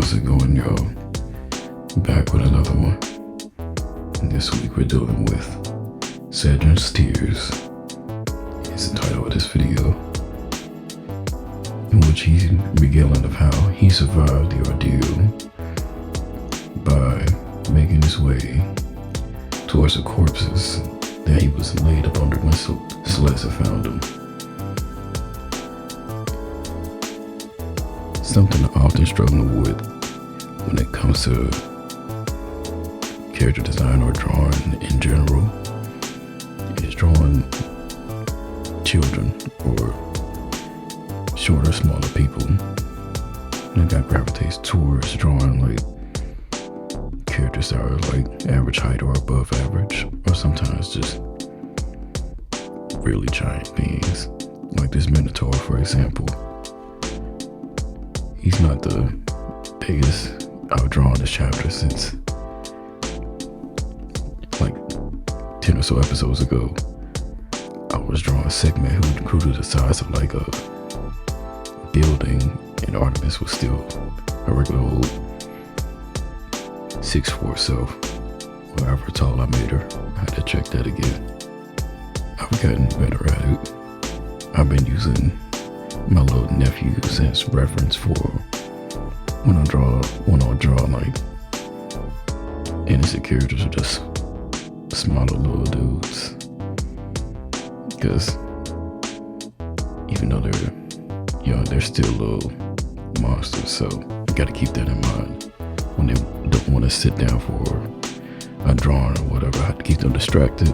How's it going, y'all? Back with another one. And this week we're dealing with Cedran's Tears. It's the title of this video, in which he's regaling of how he survived the ordeal by making his way towards the corpses that he was laid up under when Celeste had found him. Something I often struggle with when it comes to character design or drawing in general is drawing children or shorter, smaller people. And that gravitates towards drawing like characters that are like average height or above average, or sometimes just really giant beings, like this Minotaur, for example. He's not the biggest I've drawn this chapter since like 10 or so episodes ago. I was drawing a segment who grew to the size of like a building, and Artemis was still a regular old 6'4" self, however tall I made her. I had to check that again. I've gotten better at it. I've been using my little nephew as reference for when I draw like innocent characters or just smaller little dudes, because even though they're young, they're still little monsters, so you gotta keep that in mind when they don't want to sit down for a drawing or whatever. I have to keep them distracted.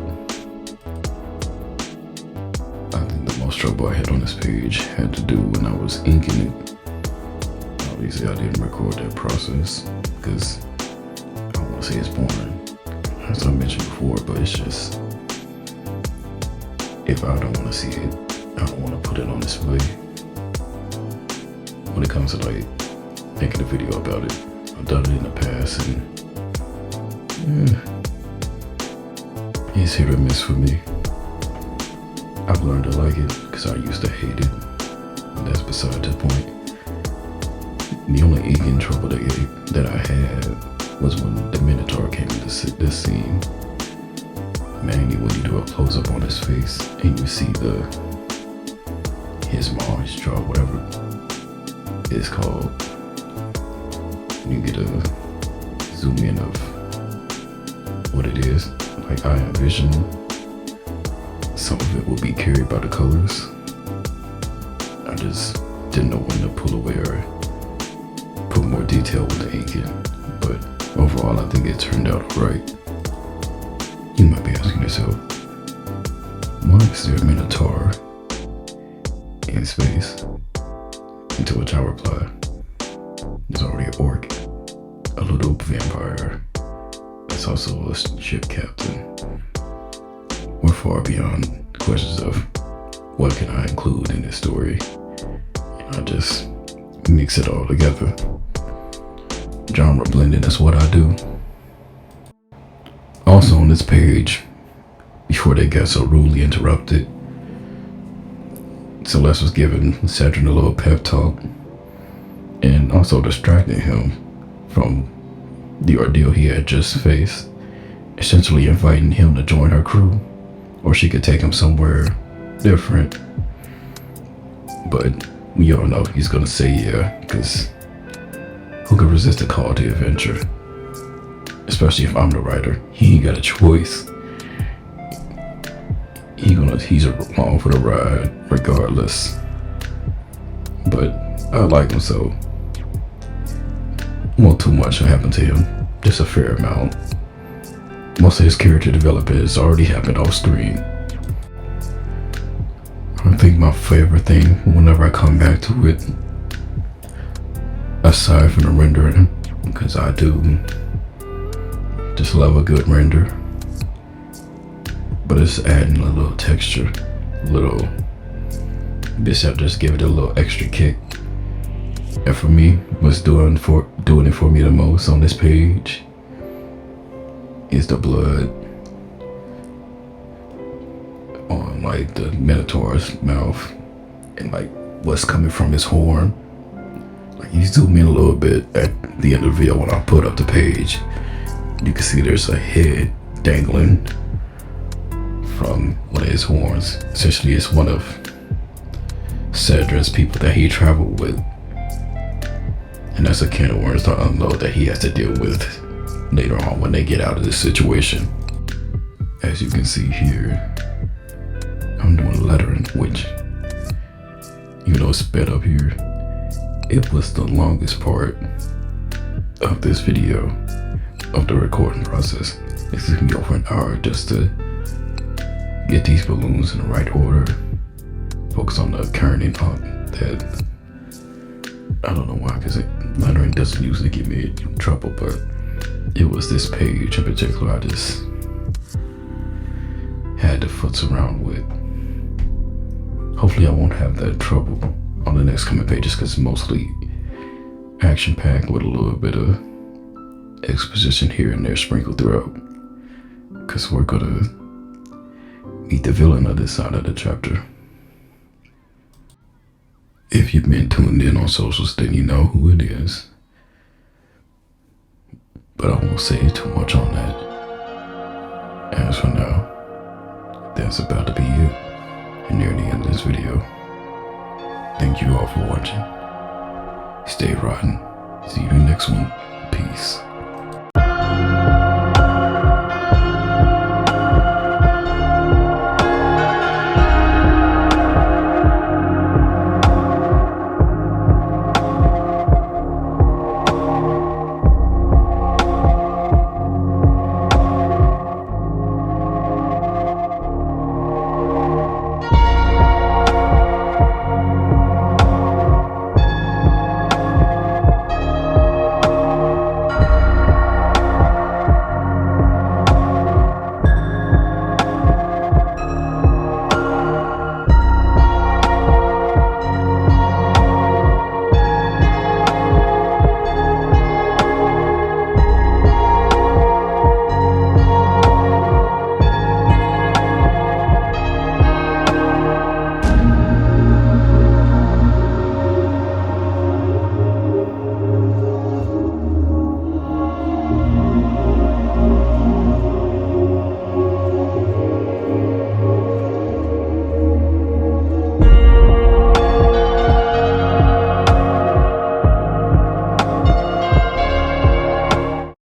I think the most trouble I had on this page had to do when I was inking it. Obviously I didn't record that process because I don't want to say it's boring, as I mentioned before, but it's just, if I don't want to see it, I don't want to put it on display. When it comes to like making a video about it, I've done it in the past, and it's hit or miss for me. I've learned to like it because I used to hate it, but that's beside the point. The only inking trouble that I had was when the Minotaur came into this scene. Mainly when you do a close-up on his face and you see his maw, his jaw, whatever it's called. You get a zoom in of what it is. Like I envision some of it will be carried by the colors. I just didn't know when to pull away or put more detail with the inking. But overall, I think it turned out alright. You might be asking yourself, why is there a Minotaur in space? And to which I reply, there's already an orc, a little vampire, that's also a ship captain. We're far beyond questions of what can I include in this story, and I just mix it all together. Genre blending is what I do. Also on this page, before they got so rudely interrupted, Celeste was giving Cedran a little pep talk and also distracting him from the ordeal he had just faced, essentially inviting him to join her crew, or she could take him somewhere different. But we all know he's gonna say yeah, because who could resist a call to adventure? Especially if I'm the writer. He ain't got a choice. He's along for the ride regardless. But I like him, so won't too much happen to him, just a fair amount. Most of his character development has already happened off screen. I think my favorite thing whenever I come back to it, aside from the rendering, because I do just love a good render, but it's adding a little texture, just give it a little extra kick. And for me, what's doing it for me the most on this page is the blood on like the Minotaur's mouth and like what's coming from his horn. Like, you zoom in a little bit at the end of the video when I put up the page, you can see there's a head dangling from one of his horns. Essentially, it's one of Cedran's people that he traveled with. And that's a can of worms to unload that he has to deal with later on when they get out of this situation. As you can see here, I'm doing lettering, which, even though it's sped up here, it was the longest part of this video, of the recording process. It took me over an hour just to get these balloons in the right order, focus on the kerning part that, I don't know why, because lettering doesn't usually get me in trouble, but it was this page in particular I just had to futz around with. Hopefully I won't have that trouble on the next coming pages, because it's mostly action-packed with a little bit of exposition here and there sprinkled throughout, because we're gonna meet the villain of this side of the chapter. If you've been tuned in on socials, then you know who it is, but I won't say too much on that. As for now, that's about to be it, and near the end of this video. Thank you all for watching. Stay rotten. See you in the next one. Peace.